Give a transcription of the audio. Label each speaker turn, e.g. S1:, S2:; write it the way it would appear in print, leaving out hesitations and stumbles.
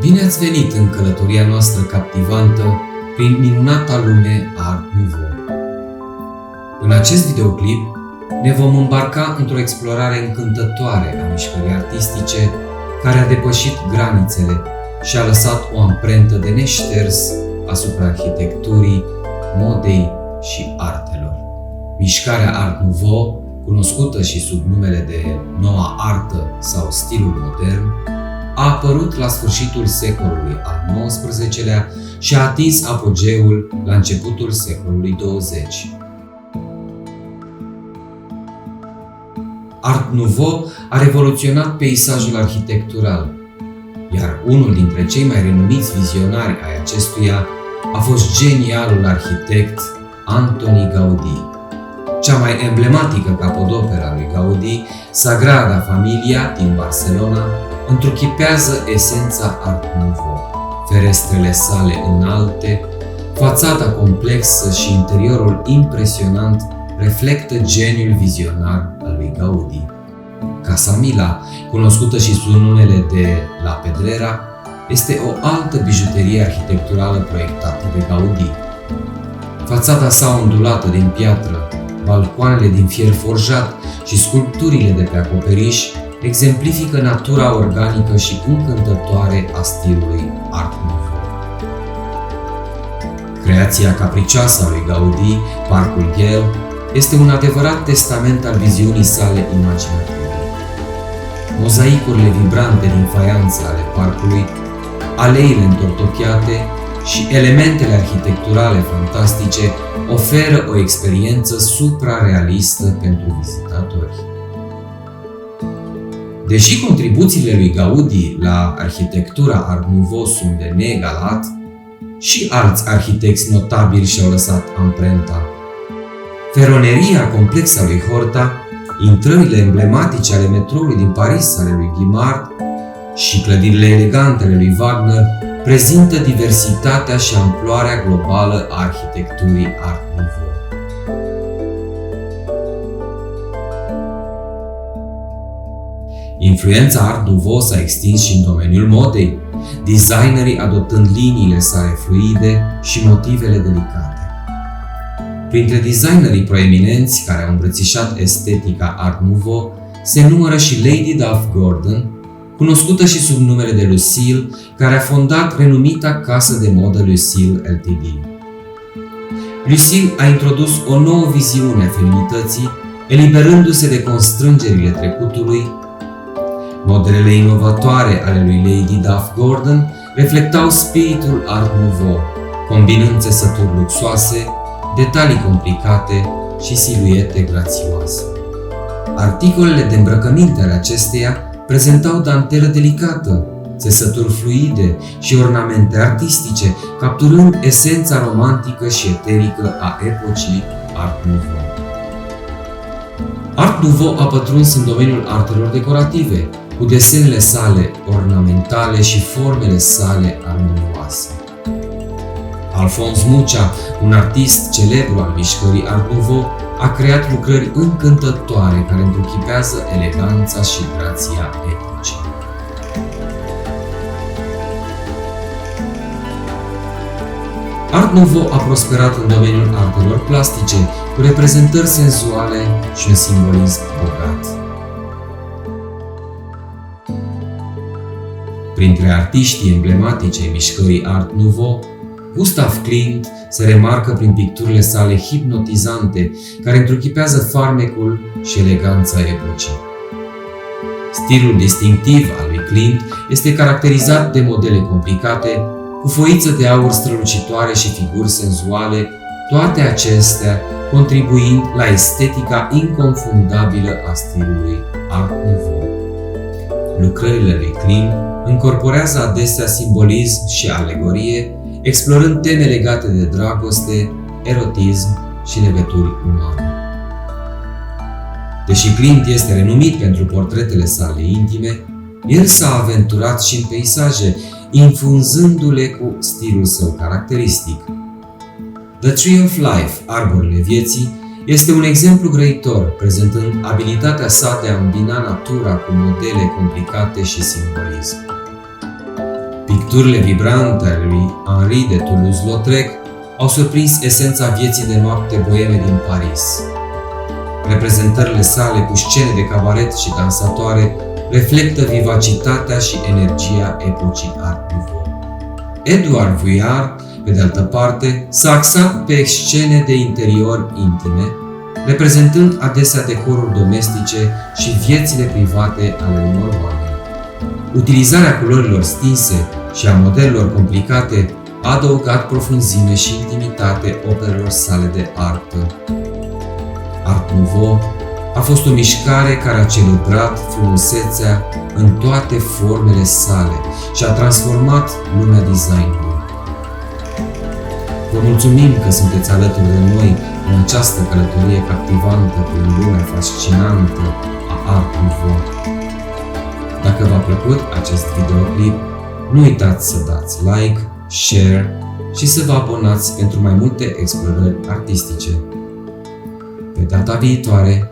S1: Bine ați venit în călătoria noastră captivantă prin minunata lume a Art Nouveau. În acest videoclip ne vom îmbarca într-o explorare încântătoare a mișcării artistice care a depășit granițele și a lăsat o amprentă de neșters asupra arhitecturii, modei și artelor. Mișcarea Art Nouveau, cunoscută și sub numele de Noua Artă sau stilul modern, a apărut la sfârșitul secolului al XIX-lea și a atins apogeul la începutul secolului 20. Art Nouveau a revoluționat peisajul arhitectural, iar unul dintre cei mai renumiți vizionari ai acestuia a fost genialul arhitect Antoni Gaudí. Cea mai emblematică capodoperă a lui Gaudí, Sagrada Familia din Barcelona, întruchipează esența Art Nouveau. Ferestrele sale înalte, fațada complexă și interiorul impresionant reflectă geniul vizionar al lui Gaudí. Casa Milà, cunoscută și sub numele de La Pedrera, este o altă bijuterie arhitecturală proiectată de Gaudí. Fațada sa ondulată din piatră, balcoanele din fier forjat și sculpturile de pe acoperiș exemplifică natura organică și încântătoare a stilului Art Nouveau. Creația capricioasă a lui Gaudí, Parcul Güell, este un adevărat testament al viziunii sale imaginative. Mozaicurile vibrante din faianță ale parcului, aleile întortocheate și elementele arhitecturale fantastice oferă o experiență suprarealistă pentru vizitatori. Deși contribuțiile lui Gaudí la arhitectura Art Nouveau sunt de neegalat, și alți arhitecți notabili și-au lăsat amprenta. Feroneria complexă a lui Horta, intrările emblematice ale metroului din Paris ale lui Guimard și clădirile elegante ale lui Wagner prezintă diversitatea și amploarea globală a arhitecturii Art Nouveau. Influența Art Nouveau s-a extins și în domeniul modei, designerii adoptând liniile sale fluide și motivele delicate. Printre designerii proeminenți care au îmbrățișat estetica Art Nouveau se numără și Lady Duff Gordon, cunoscută și sub numele de Lucille, care a fondat renumita casă de modă Lucille Ltd. Lucille a introdus o nouă viziune a feminității, eliberându-se de constrângerile trecutului. Modelele inovatoare ale lui Lady Duff Gordon reflectau spiritul Art Nouveau, combinând țesături luxoase, detalii complicate și siluete grațioase. Articolele de îmbrăcăminte ale acesteia prezentau dantelă delicată, țesături fluide și ornamente artistice, capturând esența romantică și eterică a epocii Art Nouveau. Art Nouveau a pătruns în domeniul artelor decorative, cu desenele sale ornamentale și formele sale armonioase. Alphonse Mucha, un artist celebru al mișcării Art Nouveau, a creat lucrări încântătoare care întruchipează eleganța și grația epocii. Art Nouveau a prosperat în domeniul artelor plastice, cu reprezentări senzuale și un simbolism bogat. Printre artiștii emblematici ai mișcării Art Nouveau, Gustav Klimt se remarcă prin picturile sale hipnotizante, care întruchipează farmecul și eleganța epocii. Stilul distinctiv al lui Klimt este caracterizat de modele complicate, cu foiță de aur strălucitoare și figuri senzuale, toate acestea contribuind la estetica inconfundabilă a stilului Art Nouveau. Lucrările lui Klimt încorporează adesea simbolism și alegorie, explorând teme legate de dragoste, erotism și legături umane. Deși Klimt este renumit pentru portretele sale intime, el s-a aventurat și în peisaje, infunzându-le cu stilul său caracteristic. The Tree of Life, Arborele Vieții, este un exemplu grăitor, prezentând abilitatea sa de a îmbina natura cu modele complicate și simbolism. Picturile vibrante ale lui Henri de Toulouse-Lautrec au surprins esența vieții de noapte boeme din Paris. Reprezentările sale cu scene de cabaret și dansatoare reflectă vivacitatea și energia epocii Art Nouveau. Edouard Vuillard, pe de altă parte, s-a axat pe scene de interior intime, reprezentând adesea decoruri domestice și viețile private ale unor oameni. Utilizarea culorilor stinse și a modelelor complicate a adăugat profunzime și intimitate operelor sale de artă. Art Nouveau a fost o mișcare care a celebrat frumusețea în toate formele sale și a transformat lumea designului. Vă mulțumim că sunteți alături de noi în această călătorie captivantă prin lumea fascinantă a Art Nouveau. Dacă v-a plăcut acest videoclip, nu uitați să dați like, share și să vă abonați pentru mai multe explorări artistice. Pe data viitoare,